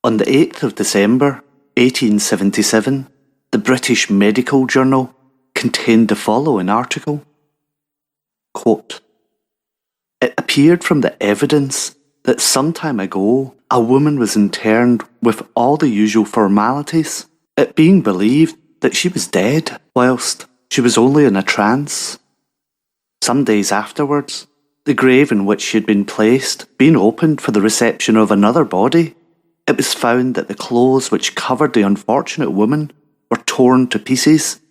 On the 8th of December, 1877, the British Medical Journal contained the following article. Quote, "It appeared from the evidence that some time ago a woman was interned with all the usual formalities, it being believed that she was dead whilst she was only in a trance. Some days afterwards, the grave in which she had been placed being opened for the reception of another body, it was found that the clothes which covered the unfortunate woman were torn to pieces,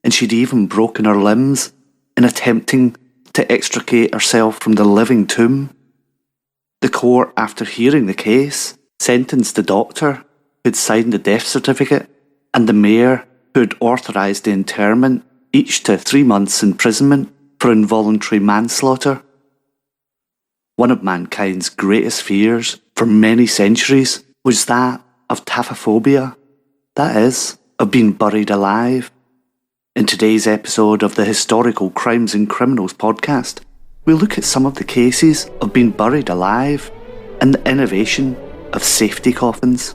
and she had even broken her limbs in attempting to extricate herself from the living tomb. The court, after hearing the case, sentenced the doctor who had signed the death certificate and the mayor who had authorised the interment each to 3 months' imprisonment for involuntary manslaughter. One of mankind's greatest fears for many centuries was that of taphaphobia, that is, of being buried alive. In today's episode of the Historical Crimes and Criminals podcast, we look at some of the cases of being buried alive and the innovation of safety coffins.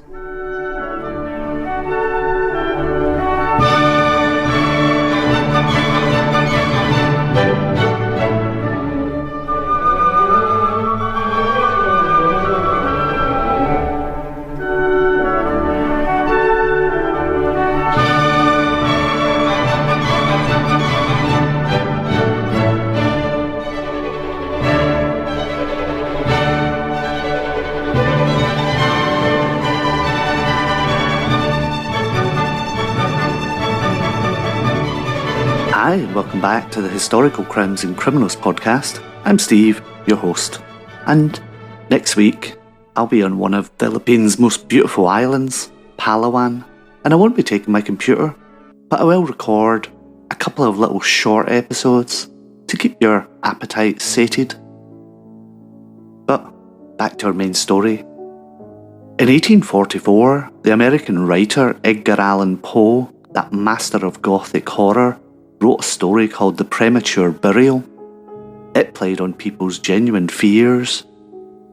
Hi, and welcome back to the Historical Crimes and Criminals podcast. I'm Steve, your host, and next week I'll be on one of Philippines' most beautiful islands, Palawan, and I won't be taking my computer, but I will record a couple of little short episodes to keep your appetite sated. But back to our main story. In 1844, the American writer Edgar Allan Poe, that master of Gothic horror, wrote a story called The Premature Burial. It played on people's genuine fears.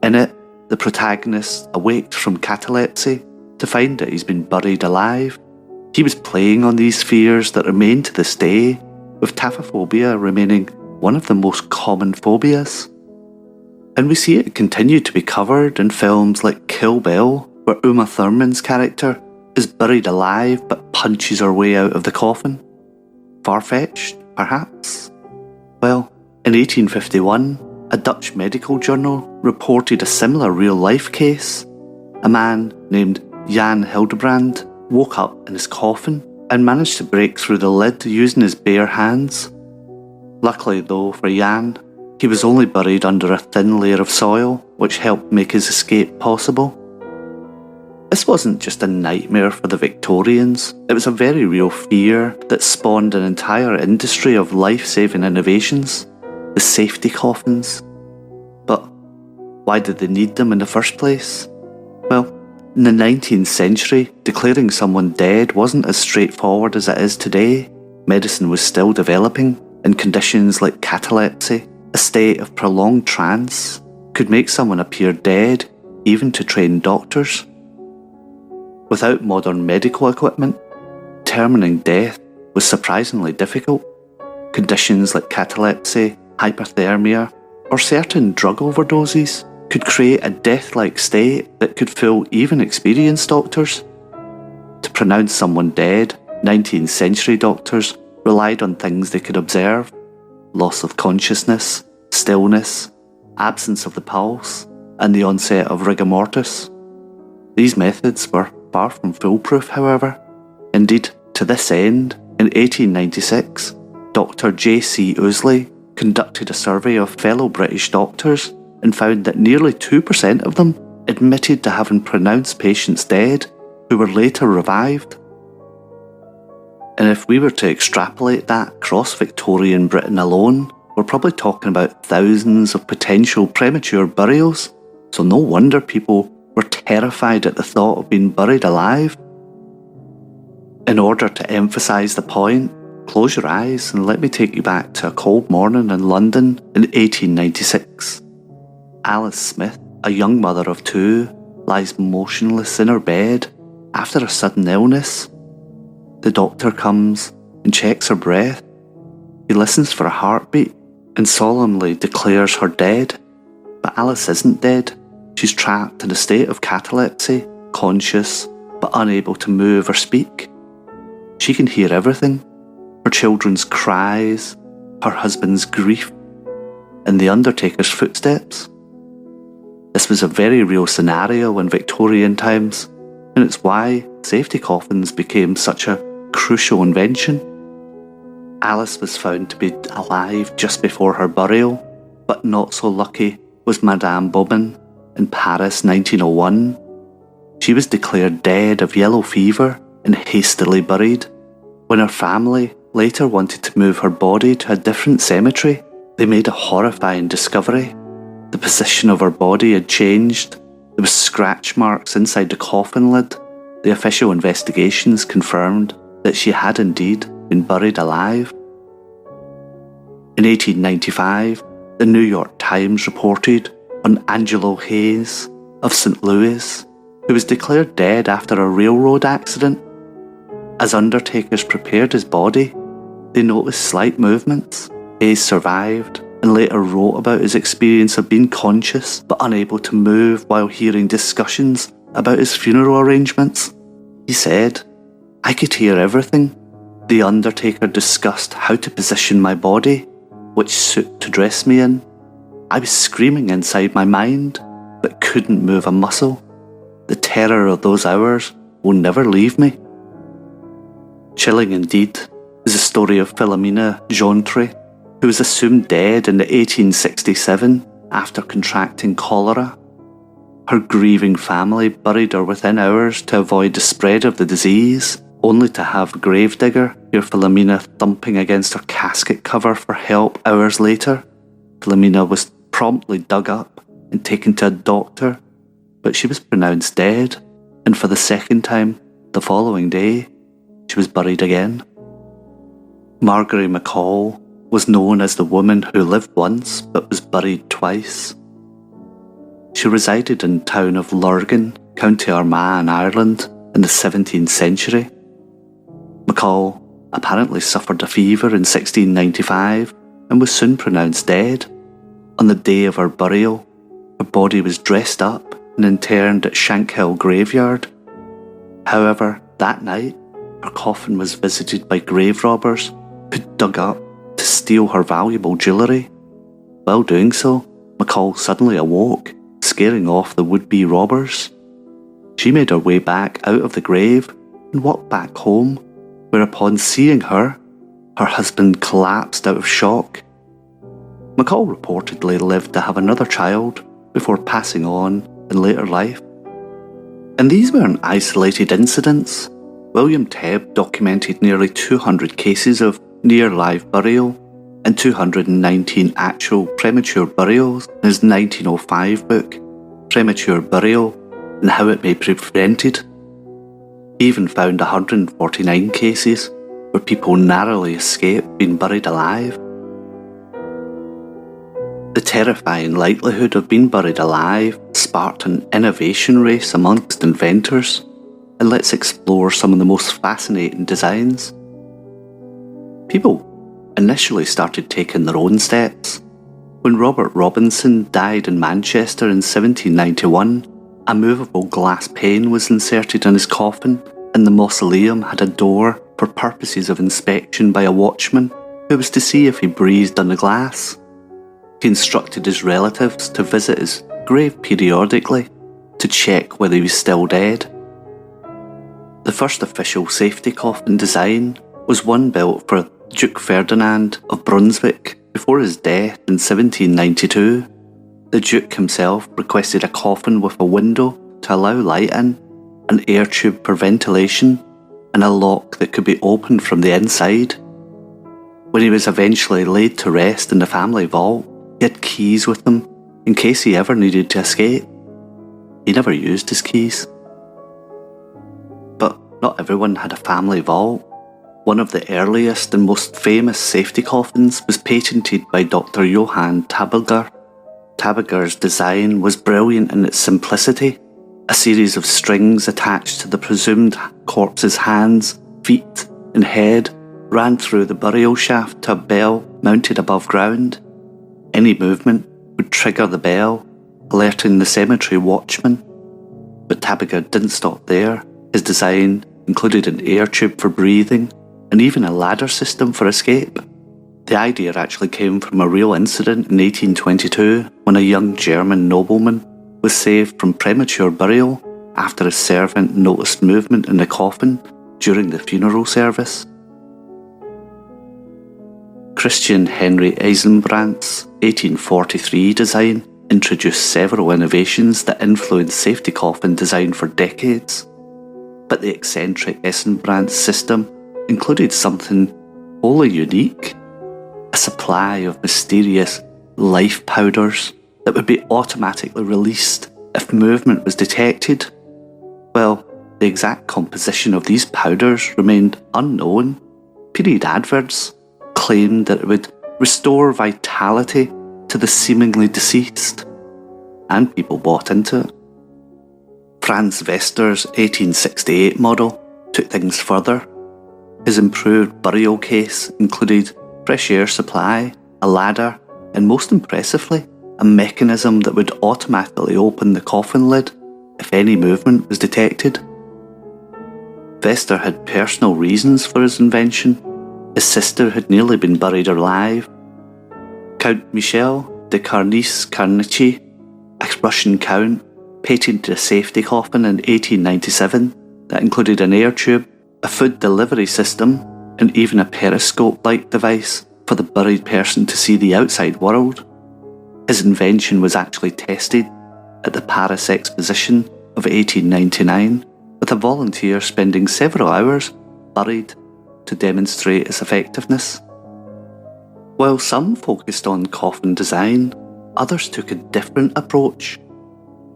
In it, the protagonist awaked from catalepsy to find that he's been buried alive. He was playing on these fears that remain to this day, with taphaphobia remaining one of the most common phobias. And we see it continue to be covered in films like Kill Bill, where Uma Thurman's character is buried alive but punches her way out of the coffin. Far-fetched, perhaps? Well, in 1851, a Dutch medical journal reported a similar real-life case. A man named Jan Hildebrand woke up in his coffin and managed to break through the lid using his bare hands. Luckily though for Jan, he was only buried under a thin layer of soil, which helped make his escape possible. This wasn't just a nightmare for the Victorians, it was a very real fear that spawned an entire industry of life-saving innovations, the safety coffins. But why did they need them in the first place? Well, in the 19th century, declaring someone dead wasn't as straightforward as it is today. Medicine was still developing, and conditions like catalepsy, a state of prolonged trance, could make someone appear dead, even to trained doctors. Without modern medical equipment, determining death was surprisingly difficult. Conditions like catalepsy, hypothermia, or certain drug overdoses could create a death-like state that could fool even experienced doctors. To pronounce someone dead, 19th century doctors relied on things they could observe: loss of consciousness, stillness, absence of the pulse, and the onset of rigor mortis. These methods were far from foolproof, however. Indeed, to this end, in 1896, Dr. J.C. Ousley conducted a survey of fellow British doctors and found that nearly 2% of them admitted to having pronounced patients dead who were later revived. And if we were to extrapolate that across Victorian Britain alone, we're probably talking about thousands of potential premature burials, so no wonder people were terrified at the thought of being buried alive. In order to emphasise the point, close your eyes and let me take you back to a cold morning in London in 1896. Alice Smith, a young mother of two, lies motionless in her bed after a sudden illness. The doctor comes and checks her breath. He listens for a heartbeat and solemnly declares her dead. But Alice isn't dead. She's trapped in a state of catalepsy, conscious but unable to move or speak. She can hear everything: her children's cries, her husband's grief, and the undertaker's footsteps. This was a very real scenario in Victorian times, and it's why safety coffins became such a crucial invention. Alice was found to be alive just before her burial, but not so lucky was Madame Bowman in Paris 1901. She was declared dead of yellow fever and hastily buried. When her family later wanted to move her body to a different cemetery, they made a horrifying discovery. The position of her body had changed. There were scratch marks inside the coffin lid. The official investigations confirmed that she had indeed been buried alive. In 1895, the New York Times reported on Angelo Hayes of St. Louis, who was declared dead after a railroad accident. As undertakers prepared his body, they noticed slight movements. Hayes survived and later wrote about his experience of being conscious but unable to move while hearing discussions about his funeral arrangements. He said, "I could hear everything. The undertaker discussed how to position my body, which suit to dress me in. I was screaming inside my mind, but couldn't move a muscle. The terror of those hours will never leave me." Chilling indeed is the story of Philomena Jontry, who was assumed dead in 1867 after contracting cholera. Her grieving family buried her within hours to avoid the spread of the disease, only to have a gravedigger hear Philomena thumping against her casket cover for help hours later. Philomena was promptly dug up and taken to a doctor, but she was pronounced dead, and for the second time, the following day, she was buried again. Margaret McCall was known as the woman who lived once but was buried twice. She resided in the town of Lurgan, County Armagh in Ireland in the 17th century. McCall apparently suffered a fever in 1695 and was soon pronounced dead. On the day of her burial, her body was dressed up and interned at Shankhill Graveyard. However, that night, her coffin was visited by grave robbers who dug up to steal her valuable jewellery. While doing so, McCall suddenly awoke, scaring off the would-be robbers. She made her way back out of the grave and walked back home, where upon seeing her husband collapsed out of shock. McCall reportedly lived to have another child before passing on in later life. And these weren't isolated incidents. William Tebb documented nearly 200 cases of near-live burial and 219 actual premature burials in his 1905 book, Premature Burial and How It May Be Prevented. He even found 149 cases where people narrowly escaped being buried alive. The terrifying likelihood of being buried alive sparked an innovation race amongst inventors, and let's explore some of the most fascinating designs. People initially started taking their own steps. When Robert Robinson died in Manchester in 1791, a movable glass pane was inserted in his coffin, and the mausoleum had a door for purposes of inspection by a watchman who was to see if he breathed on the glass. He instructed his relatives to visit his grave periodically to check whether he was still dead. The first official safety coffin design was one built for Duke Ferdinand of Brunswick before his death in 1792. The Duke himself requested a coffin with a window to allow light in, an air tube for ventilation, and a lock that could be opened from the inside. When he was eventually laid to rest in the family vault, he had keys with him in case he ever needed to escape. He never used his keys. But not everyone had a family vault. One of the earliest and most famous safety coffins was patented by Dr. Johann Tabager. Tabager's design was brilliant in its simplicity. A series of strings attached to the presumed corpse's hands, feet, and head ran through the burial shaft to a bell mounted above ground. Any movement would trigger the bell, alerting the cemetery watchman. But Tabega didn't stop there. His design included an air tube for breathing and even a ladder system for escape. The idea actually came from a real incident in 1822 when a young German nobleman was saved from premature burial after a servant noticed movement in the coffin during the funeral service. Christian Henry Eisenbrandt's 1843 design introduced several innovations that influenced safety coffin design for decades. But the eccentric Eisenbrandt system included something wholly unique: a supply of mysterious life powders that would be automatically released if movement was detected. Well, the exact composition of these powders remained unknown. Period adverts claimed that it would restore vitality to the seemingly deceased, and people bought into it. Franz Wester's 1868 model took things further. His improved burial case included fresh air supply, a ladder, and most impressively, a mechanism that would automatically open the coffin lid if any movement was detected. Wester had personal reasons for his invention. His sister had nearly been buried alive. Count Michel de Carnici, a Russian count, patented a safety coffin in 1897 that included an air tube, a food delivery system, and even a periscope-like device for the buried person to see the outside world. His invention was actually tested at the Paris Exposition of 1899, with a volunteer spending several hours buried to demonstrate its effectiveness. While some focused on coffin design, others took a different approach.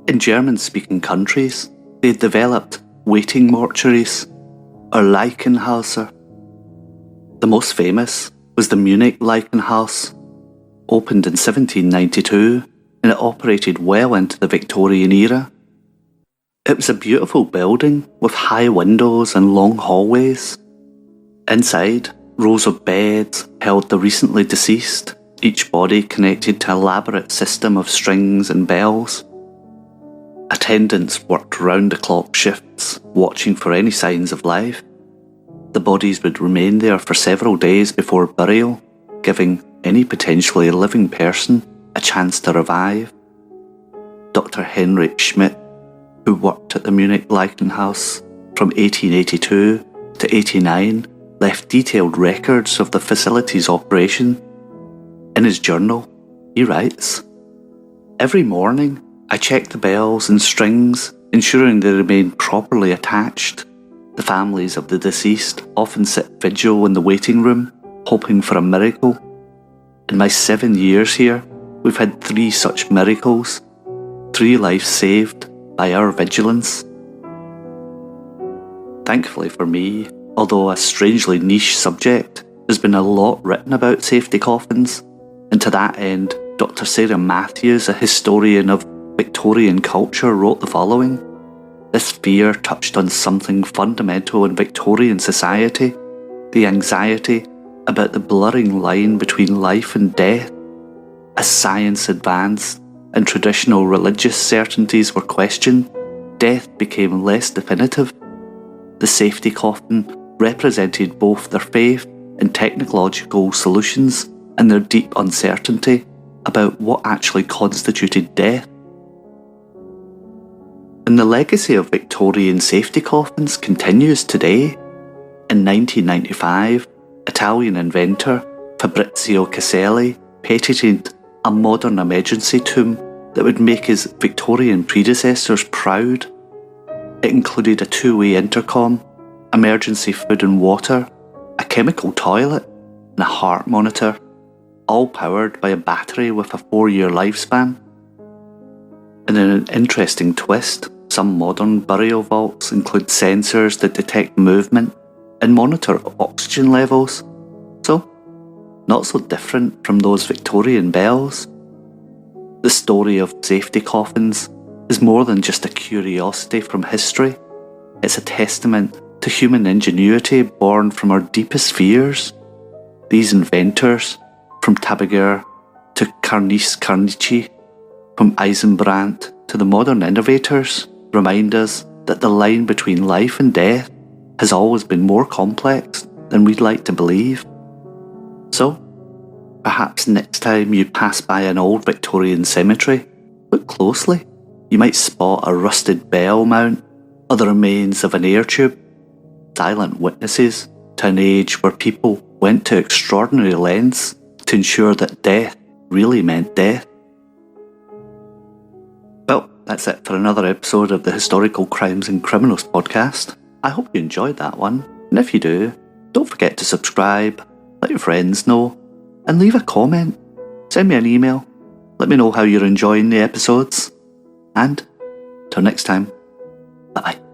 In German-speaking countries, they developed waiting mortuaries, or Leichenhäuser. The most famous was the Munich Leichenhaus, opened in 1792, and it operated well into the Victorian era. It was a beautiful building with high windows and long hallways. Inside, rows of beds held the recently deceased, each body connected to an elaborate system of strings and bells. Attendants worked round-the-clock shifts, watching for any signs of life. The bodies would remain there for several days before burial, giving any potentially living person a chance to revive. Dr. Heinrich Schmidt, who worked at the Munich Leichenhaus from 1882 to 89, left detailed records of the facility's operation. In his journal, he writes, "Every morning, I check the bells and strings, ensuring they remain properly attached. The families of the deceased often sit vigil in the waiting room, hoping for a miracle. In my 7 years here, we've had 3 such miracles, 3 lives saved by our vigilance." Thankfully for me, although a strangely niche subject, there's been a lot written about safety coffins, and to that end, Dr. Sarah Matthews, a historian of Victorian culture, wrote the following: "This fear touched on something fundamental in Victorian society, the anxiety about the blurring line between life and death. As science advanced and traditional religious certainties were questioned, death became less definitive. The safety coffin represented both their faith in technological solutions and their deep uncertainty about what actually constituted death." And the legacy of Victorian safety coffins continues today. In 1995, Italian inventor Fabrizio Caselli patented a modern emergency tomb that would make his Victorian predecessors proud. It included a 2-way intercom, emergency food and water, a chemical toilet, and a heart monitor, all powered by a battery with a 4-year lifespan. And in an interesting twist, some modern burial vaults include sensors that detect movement and monitor oxygen levels. So, not so different from those Victorian bells. The story of safety coffins is more than just a curiosity from history. It's a testament to human ingenuity born from our deepest fears. These inventors, from Tabagher to Carnici, from Eisenbrandt to the modern innovators, remind us that the line between life and death has always been more complex than we'd like to believe. So, perhaps next time you pass by an old Victorian cemetery, look closely. You might spot a rusted bell mount or the remains of an air tube, silent witnesses to an age where people went to extraordinary lengths to ensure that death really meant death. Well, that's it for another episode of the Historical Crimes and Criminals podcast. I hope you enjoyed that one, and if you do, don't forget to subscribe, let your friends know, and leave a comment. Send me an email. Let me know how you're enjoying the episodes. And till next time, bye-bye.